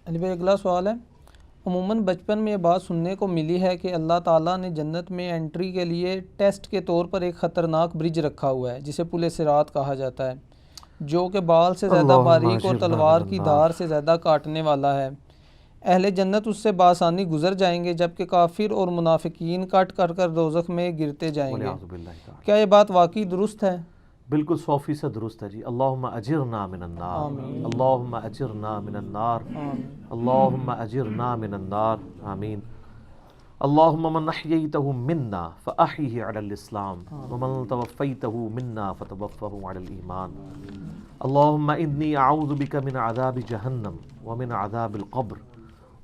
علی بھائی اگلا سوال ہے، عموماً بچپن میں یہ بات سننے کو ملی ہے کہ اللہ تعالیٰ نے جنت میں انٹری کے لیے ٹیسٹ کے طور پر ایک خطرناک برج رکھا ہوا ہے جسے پل صراط کہا جاتا ہے، جو کہ بال سے زیادہ اللہم باریک اور اجرنا من تلوار کی النار۔ دھار سے زیادہ کاٹنے والا ہے۔ اہل جنت اس سے بآسانی گزر جائیں گے جبکہ کافر اور منافقین کٹ کر دوزخ میں گرتے جائیں گے۔ والعیاذ باللہ تعالی۔ کیا یہ بات واقعی درست ہے؟ بالکل 100% درست ہے جی۔ اللہم اجرنا من النار، آمین اللہم اجرنا من النار، آمین اللہم اجرنا من النار، آمین۔ اللہم من احییتہ منا فاحیہ علی الاسلام ومن توفیتہ منا فتوفہ علی الایمان۔ اللہم انی اعوذ بک من عذاب جہنم ومن عذاب القبر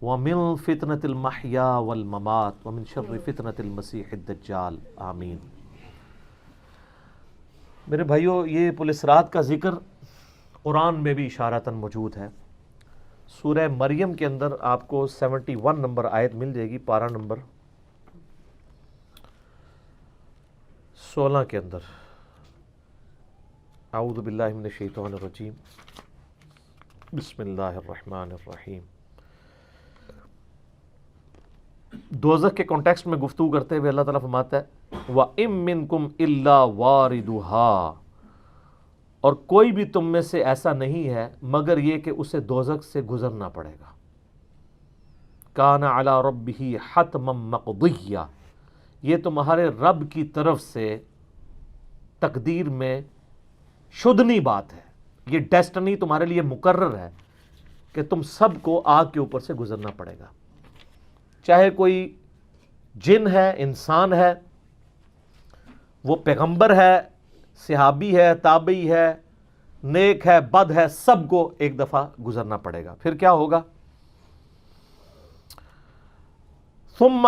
ومن فتنة المحیا والممات ومن شر فتنة المسیح الدجال، آمین۔ میرے بھائیو، یہ پل صراط کا ذکر قرآن میں بھی اشارتاً موجود ہے۔ سورہ مریم کے اندر آپ کو 71 نمبر آیت مل جائے گی، پارہ نمبر 16 کے اندر۔ اعوذ باللہ من الشیطان الرجیم، بسم اللہ الرحمن الرحیم۔ دوزخ کے کانٹیکسٹ میں گفتگو کرتے ہوئے اللہ تعالیٰ فرماتا ہے وَإِن مِّنكُمْ إِلَّا وَارِدُهَا، اور کوئی بھی تم میں سے ایسا نہیں ہے مگر یہ کہ اسے دوزخ سے گزرنا پڑے گا۔ كَانَ عَلَى رَبِّهِ حَتْمًا مَقْضِيًّا، یہ تمہارے رب کی طرف سے تقدیر میں شدنی بات ہے، یہ ڈیسٹنی تمہارے لیے مقرر ہے کہ تم سب کو آگ کے اوپر سے گزرنا پڑے گا، چاہے کوئی جن ہے، انسان ہے، وہ پیغمبر ہے، صحابی ہے، تابعی ہے، نیک ہے، بد ہے، سب کو ایک دفعہ گزرنا پڑے گا۔ پھر کیا ہوگا؟ ثم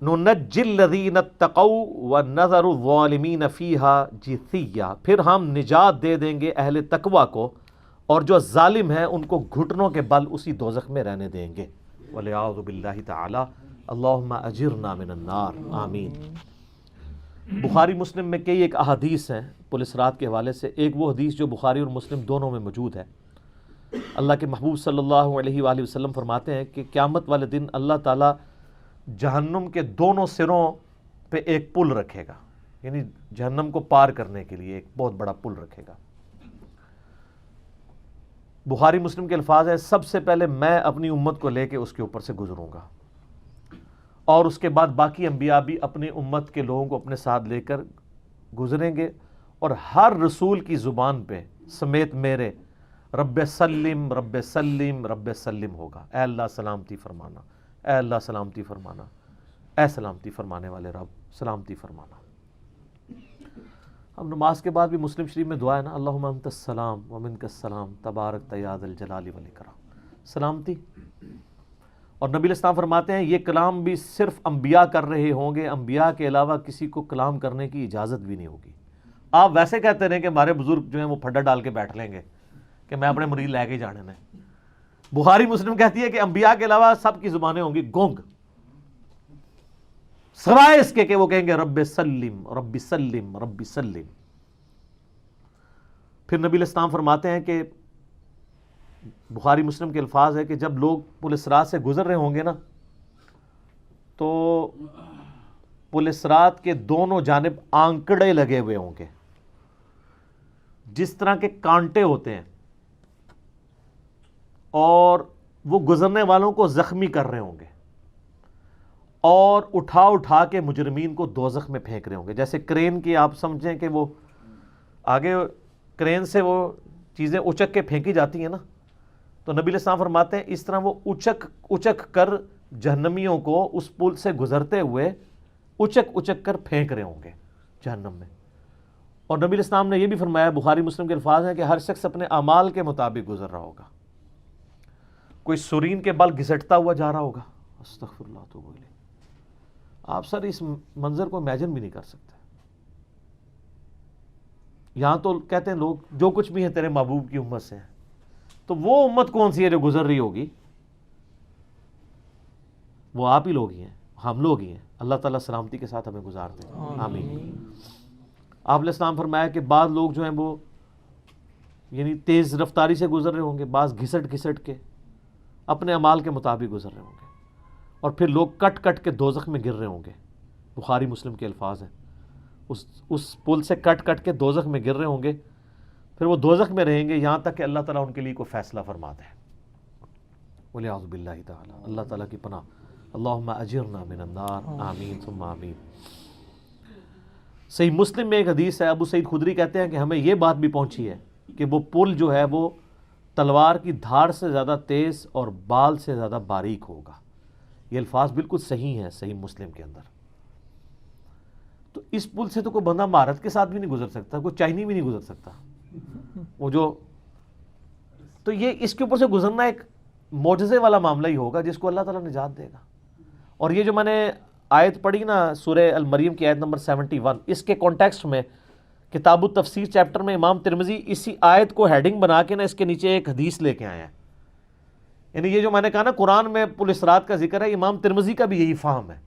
ننجی الذین اتقوا ونذر الظالمین فیہا جثیا، پھر ہم نجات دے دیں گے اہل تقوی کو اور جو ظالم ہیں ان کو گھٹنوں کے بل اسی دوزخ میں رہنے دیں گے۔ والعیاذ باللہ تعالی۔ اللہم اجرنا من النار، آمین۔ بخاری مسلم میں کئی ایک احادیث ہیں پل صراط کے حوالے سے۔ ایک وہ حدیث جو بخاری اور مسلم دونوں میں موجود ہے، اللہ کے محبوب صلی اللہ علیہ وآلہ وسلم فرماتے ہیں کہ قیامت والے دن اللہ تعالیٰ جہنم کے دونوں سروں پہ ایک پل رکھے گا، یعنی جہنم کو پار کرنے کے لیے ایک بہت بڑا پل رکھے گا۔ بخاری مسلم کے الفاظ ہیں سب سے پہلے میں اپنی امت کو لے کے اس کے اوپر سے گزروں گا، اور اس کے بعد باقی انبیاء بھی اپنی امت کے لوگوں کو اپنے ساتھ لے کر گزریں گے، اور ہر رسول کی زبان پہ سمیت میرے رب سلم رب سلم رب سلم ہوگا، اے اللہ سلامتی فرمانا، اے اللہ سلامتی فرمانا، اے سلامتی فرمانے والے رب سلامتی فرمانا۔ اب نماز کے بعد بھی مسلم شریف میں دعا ہے نا، اللہم انت السلام ومنک السلام تبارک یا ذا الجلال والاکرام، سلامتی۔ اور نبی علیہ السلام فرماتے ہیں یہ کلام بھی صرف انبیاء کر رہے ہوں گے، انبیاء کے علاوہ کسی کو کلام کرنے کی اجازت بھی نہیں ہوگی۔ آپ ویسے کہتے رہیں کہ ہمارے بزرگ جو ہیں وہ پھڈا ڈال کے بیٹھ لیں گے کہ میں اپنے مرید لے کے جانے میں۔ بخاری مسلم کہتی ہے کہ انبیاء کے علاوہ سب کی زبانیں ہوں گی گونگ، سوائے اس کے کہ وہ کہیں گے رب سلم رب سلم رب سلم۔ پھر نبی علیہ السلام فرماتے ہیں کہ بخاری مسلم کے الفاظ ہے کہ جب لوگ پل صراط سے گزر رہے ہوں گے نا، تو پل صراط کے دونوں جانب آنکڑے لگے ہوئے ہوں گے، جس طرح کے کانٹے ہوتے ہیں، اور وہ گزرنے والوں کو زخمی کر رہے ہوں گے، اور اٹھا اٹھا کے مجرمین کو دوزخ میں پھینک رہے ہوں گے۔ جیسے کرین کی آپ سمجھیں کہ وہ آگے کرین سے وہ چیزیں اچک کے پھینکی جاتی ہیں نا، تو نبی علیہ السلام فرماتے ہیں اس طرح وہ اچک کر جہنمیوں کو اس پل سے گزرتے ہوئے اچک کر پھینک رہے ہوں گے جہنم میں۔ اور نبی علیہ السلام نے یہ بھی فرمایا، بخاری مسلم کے الفاظ ہیں کہ ہر شخص اپنے اعمال کے مطابق گزر رہا ہوگا۔ کوئی سورین کے بل گھسٹتا ہوا جا رہا ہوگا، استغفر اللہ توب الیہ۔ آپ سر اس منظر کو امیجن بھی نہیں کر سکتے۔ یہاں تو کہتے ہیں لوگ جو کچھ بھی ہے تیرے محبوب کی امت سے ہیں، تو وہ امت کون سی ہے جو گزر رہی ہوگی؟ وہ آپ ہی لوگ ہی ہیں، ہم لوگ ہی ہیں۔ اللہ تعالیٰ سلامتی کے ساتھ ہمیں گزار دیں، آمین۔ آپ علیہ السلام فرمایا کہ بعض لوگ جو ہیں وہ یعنی تیز رفتاری سے گزر رہے ہوں گے، بعض گھسٹ کے، اپنے اعمال کے مطابق گزر رہے ہوں گے، اور پھر لوگ کٹ کٹ کے دوزخ میں گر رہے ہوں گے. بخاری مسلم کے الفاظ ہیں، اس پل سے کٹ کٹ کے دوزخ میں گر رہے ہوں گے، پھر وہ دوزخ میں رہیں گے یہاں تک کہ اللہ تعالیٰ ان کے لیے کوئی فیصلہ فرما دے. وَلِعَوْذُ بِاللَّهِ تعالیٰ، اللہ تعالیٰ کی پناہ. اللہم اجرنا من النار، آمین ثم آمین. صحیح مسلم میں ایک حدیث ہے، ابو سعید خدری کہتے ہیں کہ ہمیں یہ بات بھی پہنچی ہے کہ وہ پل جو ہے وہ تلوار کی دھار سے زیادہ تیز اور بال سے زیادہ باریک ہوگا. یہ الفاظ بالکل صحیح ہیں صحیح مسلم کے اندر. تو اس پل سے تو کوئی بندہ مہارت کے ساتھ بھی نہیں گزر سکتا، کوئی چائنی بھی نہیں گزر سکتا. وہ جو تو یہ اس کے اوپر سے گزرنا ایک معجزے والا معاملہ ہی ہوگا جس کو اللہ تعالیٰ نجات دے گا. اور یہ جو میں نے آیت پڑھی نا سورہ المریم کی آیت نمبر 71، اس کے کانٹیکسٹ میں کتاب التفسیر چیپٹر میں امام ترمذی اسی آیت کو ہیڈنگ بنا کے نا اس کے نیچے ایک حدیث لے کے آئے ہیں. یعنی یہ جو میں نے کہا نا قرآن میں پل صراط کا ذکر ہے، امام ترمذی کا بھی یہی فہم ہے.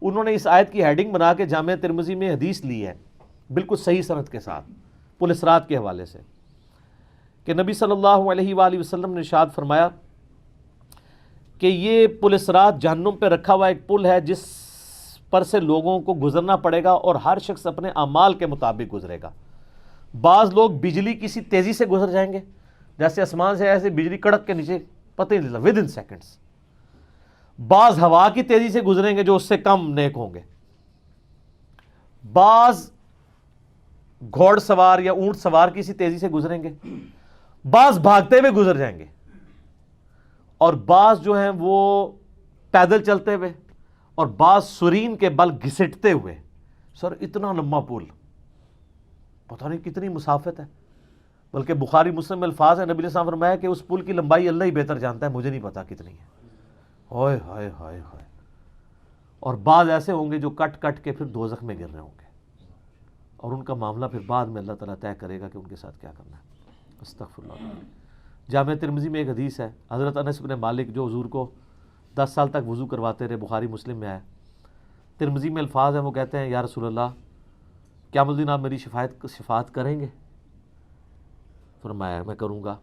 انہوں نے اس آیت کی ہیڈنگ بنا کے جامع ترمذی میں حدیث لی ہے بالکل صحیح سند کے ساتھ پل صراط کے حوالے سے، کہ نبی صلی اللہ علیہ وآلہ وسلم نے ارشاد فرمایا کہ یہ پل صراط جہنم پہ رکھا ہوا ایک پل ہے جس پر سے لوگوں کو گزرنا پڑے گا، اور ہر شخص اپنے اعمال کے مطابق گزرے گا. بعض لوگ بجلی کسی تیزی سے گزر جائیں گے، جیسے آسمان سے ایسے بجلی کڑک کے نیچے پتہ ہی نہیں چلتا ود ان سیکنڈس. بعض ہوا کی تیزی سے گزریں گے جو اس سے کم نیک ہوں گے. بعض گھوڑ سوار یا اونٹ سوار کسی تیزی سے گزریں گے، بعض بھاگتے ہوئے گزر جائیں گے، اور بعض جو ہیں وہ پیدل چلتے ہوئے، اور بعض سرین کے بل گھسٹتے ہوئے. سر اتنا لمبا پل، پتہ نہیں کتنی مسافت ہے. بلکہ بخاری مسلم میں الفاظ ہیں، نبی علیہ السلام نے فرمایا کہ اس پل کی لمبائی اللہ ہی بہتر جانتا ہے، مجھے نہیں پتا کتنی ہے. ہائے ہائے ہائے ہائے. اور بعض ایسے ہوں گے جو کٹ کٹ کے پھر دوزخ میں گر رہے ہوں گے، اور ان کا معاملہ پھر بعد میں اللہ تعالیٰ طے کرے گا کہ ان کے ساتھ کیا کرنا ہے. استغفر اللہ. جامع ترمذی میں ایک حدیث ہے، حضرت انس بن مالک جو حضور کو 10 سال تک وضو کرواتے رہے، بخاری مسلم میں ہے. ترمذی میں الفاظ ہیں، وہ کہتے ہیں یا رسول اللہ قیامت الدین آپ میری شفاعت کریں گے؟ فرمایا میں کروں گا.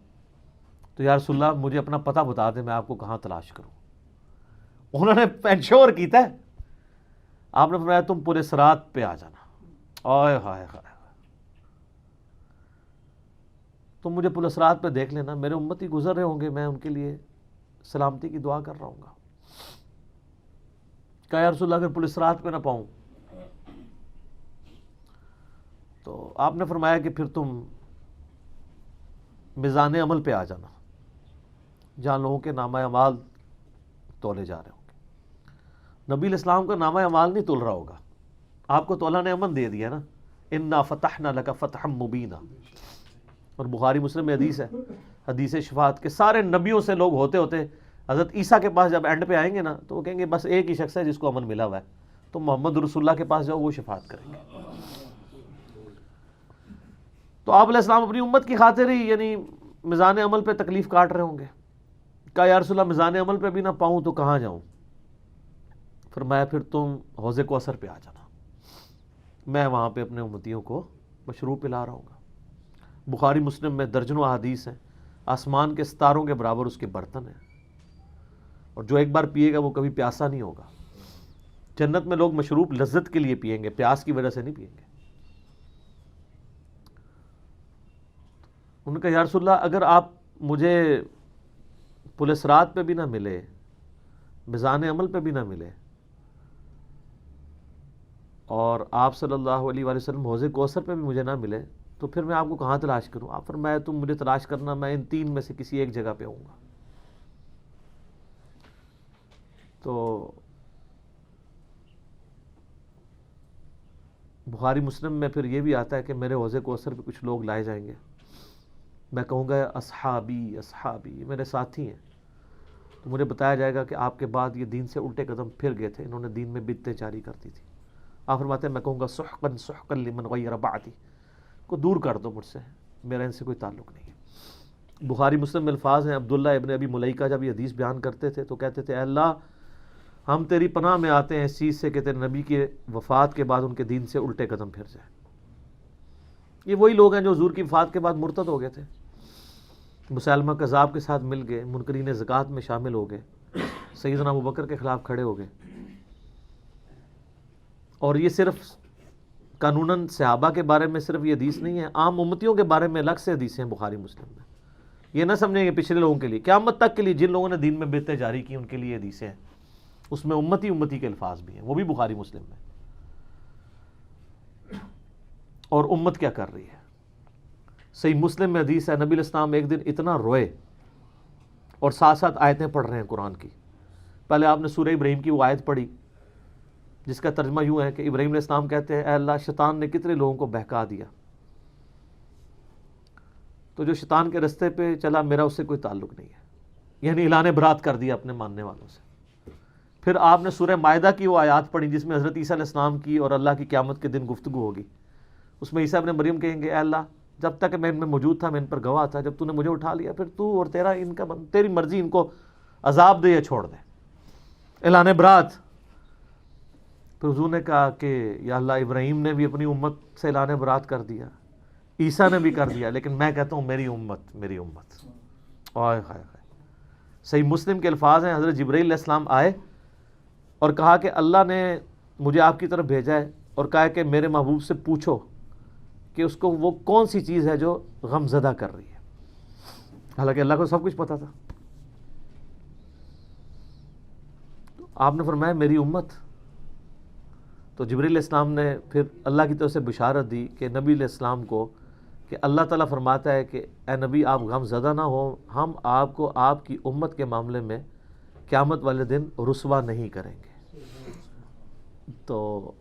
تو یا رسول اللہ مجھے اپنا پتہ بتا دیں، میں آپ کو کہاں تلاش کروں. انہوں نے انشور کیتا ہے. آپ نے فرمایا تم پل صراط پہ آ جانا. آئے ہائے ہائے، تم مجھے پل صراط پہ دیکھ لینا، میرے امتی گزر رہے ہوں گے، میں ان کے لیے سلامتی کی دعا کر رہا ہوں گا. کہا یا رسول اللہ اگر پل صراط پہ نہ پاؤں؟ تو آپ نے فرمایا کہ پھر تم میزان عمل پہ آ جانا، جہاں لوگوں کے نامہ اعمال تولے جا رہے ہوں گے. نبی علیہ السلام کا نامہ اعمال نہیں تول رہا ہوگا، آپ کو تو اللہ نے امن دے دیا نا، انا فتحنا لک فتحا مبینا. اور بخاری مسلم میں حدیث ہے، حدیث شفاعت کے سارے نبیوں سے لوگ ہوتے ہوتے حضرت عیسیٰ کے پاس جب اینڈ پہ آئیں گے نا تو وہ کہیں گے بس ایک ہی شخص ہے جس کو امن ملا ہوا ہے، تو محمد رسول اللہ کے پاس جاؤ، وہ شفاعت کریں گے. تو آپ علیہ السلام اپنی امت کی خاطر ہی یعنی میزان عمل پہ تکلیف کاٹ رہے ہوں گے. کہا یا رسول اللہ میزان عمل پہ بھی نہ پاؤں تو کہاں جاؤں؟ فرمایا پھر تم حوض کوثر پہ آ جانا، میں وہاں پہ اپنے امتیوں کو مشروب پلا رہا ہوں گا. بخاری مسلم میں درجنوں احادیث ہیں، آسمان کے ستاروں کے برابر اس کے برتن ہیں، اور جو ایک بار پیے گا وہ کبھی پیاسا نہیں ہوگا. جنت میں لوگ مشروب لذت کے لیے پئیں گے، پیاس کی وجہ سے نہیں پئیں گے. ان کا یا رسول اللہ اگر آپ مجھے پل صراط پہ بھی نہ ملے، میزان عمل پہ بھی نہ ملے، اور آپ صلی اللہ علیہ وآلہ وسلم حوض کوثر پہ بھی مجھے نہ ملے، تو پھر میں آپ کو کہاں تلاش کروں؟ آپ فرمایا تم مجھے تلاش کرنا، میں ان 3 میں سے کسی ایک جگہ پہ ہوں گا. تو بخاری مسلم میں پھر یہ بھی آتا ہے کہ میرے حوض کوثر پہ کچھ لوگ لائے جائیں گے، میں کہوں گا اصحابی اصحابی، یہ میرے ساتھی ہیں. تو مجھے بتایا جائے گا کہ آپ کے بعد یہ دین سے الٹے قدم پھر گئے تھے، انہوں نے دین میں بدعتیں جاری کر دی تھی. آپ فرماتے ہیں میں کہوں گا سحقا سحقا لمن غیر بعدی، کو دور کر دو مجھ سے، میرا ان سے کوئی تعلق نہیں ہے. بخاری مسلم میں الفاظ ہیں، عبداللہ ابن ابی ملیکہ جب یہ حدیث بیان کرتے تھے تو کہتے تھے اے اللہ ہم تیری پناہ میں آتے ہیں اس چیز سے کہ تیرے نبی کے وفات کے بعد ان کے دین سے الٹے قدم پھر جائیں. یہ وہی لوگ ہیں جو حضور کی وفات کے بعد مرتد ہو گئے تھے. مسلمہ کذاب کے ساتھ مل گئے، منکرین زکوٰۃ میں شامل ہو گئے، سیدنا ابوبکر کے خلاف کھڑے ہو گئے. اور یہ صرف قانوناً صحابہ کے بارے میں صرف یہ حدیث نہیں ہے، عام امتیوں کے بارے میں الگ سے حدیثیں ہیں بخاری مسلم میں. یہ نہ سمجھیں کہ پچھلے لوگوں کے لیے، قیامت تک کے لیے جن لوگوں نے دین میں بدعتیں جاری کی ان کے لیے حدیثیں ہیں، اس میں امتی کے الفاظ بھی ہیں، وہ بھی بخاری مسلم میں. اور امت کیا کر رہی ہے؟ صحیح مسلم میں حدیث ہے، نبی علیہ السلام ایک دن اتنا روئے اور ساتھ ساتھ آیتیں پڑھ رہے ہیں قرآن کی. پہلے آپ نے سورہ ابراہیم کی وہ آیت پڑھی جس کا ترجمہ یوں ہے کہ ابراہیم علیہ السلام کہتے ہیں اے اللہ شیطان نے کتنے لوگوں کو بہکا دیا، تو جو شیطان کے رستے پہ چلا میرا اس سے کوئی تعلق نہیں ہے، یعنی اعلان برات کر دیا اپنے ماننے والوں سے. پھر آپ نے سورہ مائدہ کی وہ آیات پڑھی جس میں حضرت عیسیٰ علیہ السلام کی اور اللہ کی قیامت کے دن گفتگو ہوگی. اس میں عیسیٰ ابن مریم کہیں گے اے اللہ جب تک میں ان میں موجود تھا میں ان پر گواہ تھا، جب تو نے مجھے اٹھا لیا پھر تو اور تیرا ان کا تیری مرضی ان کو عذاب دے یا چھوڑ دے. اعلان برات. پھر حضور نے کہا کہ یا اللہ ابراہیم نے بھی اپنی امت سے اعلان برات کر دیا، عیسیٰ نے بھی کر دیا، لیکن میں کہتا ہوں میری امت میری امت. آئے ہائے ہائے. صحیح مسلم کے الفاظ ہیں، حضرت جبرائیل علیہ السلام آئے اور کہا کہ اللہ نے مجھے آپ کی طرف بھیجا ہے اور کہا کہ میرے محبوب سے پوچھو کہ اس کو وہ کون سی چیز ہے جو غم زدہ کر رہی ہے. حالانکہ اللہ کو سب کچھ پتا تھا. آپ نے فرمایا میری امت. تو جبرائیل علیہ السلام نے پھر اللہ کی طرف سے بشارت دی کہ نبی علیہ السلام کو کہ اللہ تعالیٰ فرماتا ہے کہ اے نبی آپ غم زدہ نہ ہو، ہم آپ کو آپ کی امت کے معاملے میں قیامت والے دن رسوا نہیں کریں گے. تو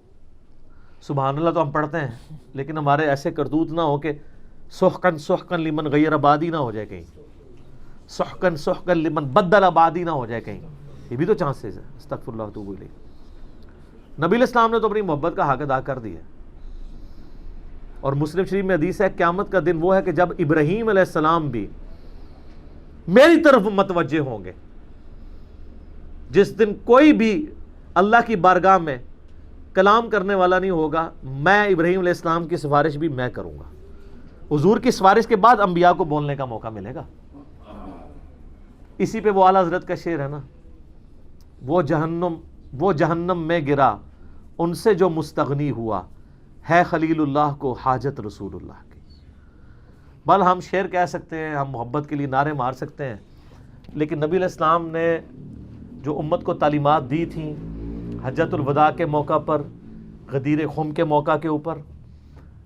سبحان اللہ تو ہم پڑھتے ہیں لیکن ہمارے ایسے کرتوت نہ ہو کہ سحقن سحقن لمن غیر آبادی نہ ہو جائے کہیں، سحقن سحقن لمن بدل آبادی نہ ہو جائے کہیں. یہ بھی تو چانسز ہے. استغفر اللہ واتوب الیہ. نبی علیہ السلام نے تو اپنی محبت کا حق ادا کر دیا. اور مسلم شریف میں حدیث ہے قیامت کا دن وہ ہے کہ جب ابراہیم علیہ السلام بھی میری طرف متوجہ ہوں گے، جس دن کوئی بھی اللہ کی بارگاہ میں کلام کرنے والا نہیں ہوگا، میں ابراہیم علیہ السلام کی سفارش بھی میں کروں گا. حضور کی سفارش کے بعد انبیاء کو بولنے کا موقع ملے گا. اسی پہ وہ اعلیٰ حضرت کا شعر ہے نا، وہ جہنم میں گرا ان سے جو مستغنی ہوا، ہے خلیل اللہ کو حاجت رسول اللہ کی. بل ہم شعر کہہ سکتے ہیں، ہم محبت کے لیے نعرے مار سکتے ہیں، لیکن نبی علیہ السلام نے جو امت کو تعلیمات دی تھیں حجۃ الوداع کے موقع پر، غدیر خم کے موقع کے اوپر،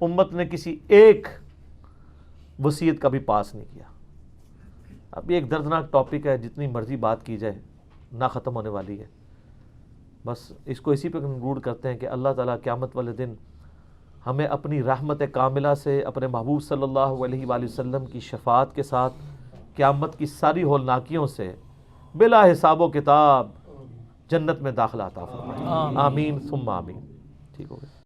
امت نے کسی ایک وصیت کا بھی پاس نہیں کیا. اب یہ ایک دردناک ٹاپک ہے، جتنی مرضی بات کی جائے نہ ختم ہونے والی ہے. بس اس کو اسی پہ کنکلوڈ کرتے ہیں کہ اللہ تعالیٰ قیامت والے دن ہمیں اپنی رحمت کاملہ سے اپنے محبوب صلی اللہ علیہ وآلہ وسلم کی شفاعت کے ساتھ قیامت کی ساری ہولناکیوں سے بلا حساب و کتاب جنت میں داخلہ عطا فرمائے. آمین ثم آمین. ٹھیک ہو گیا.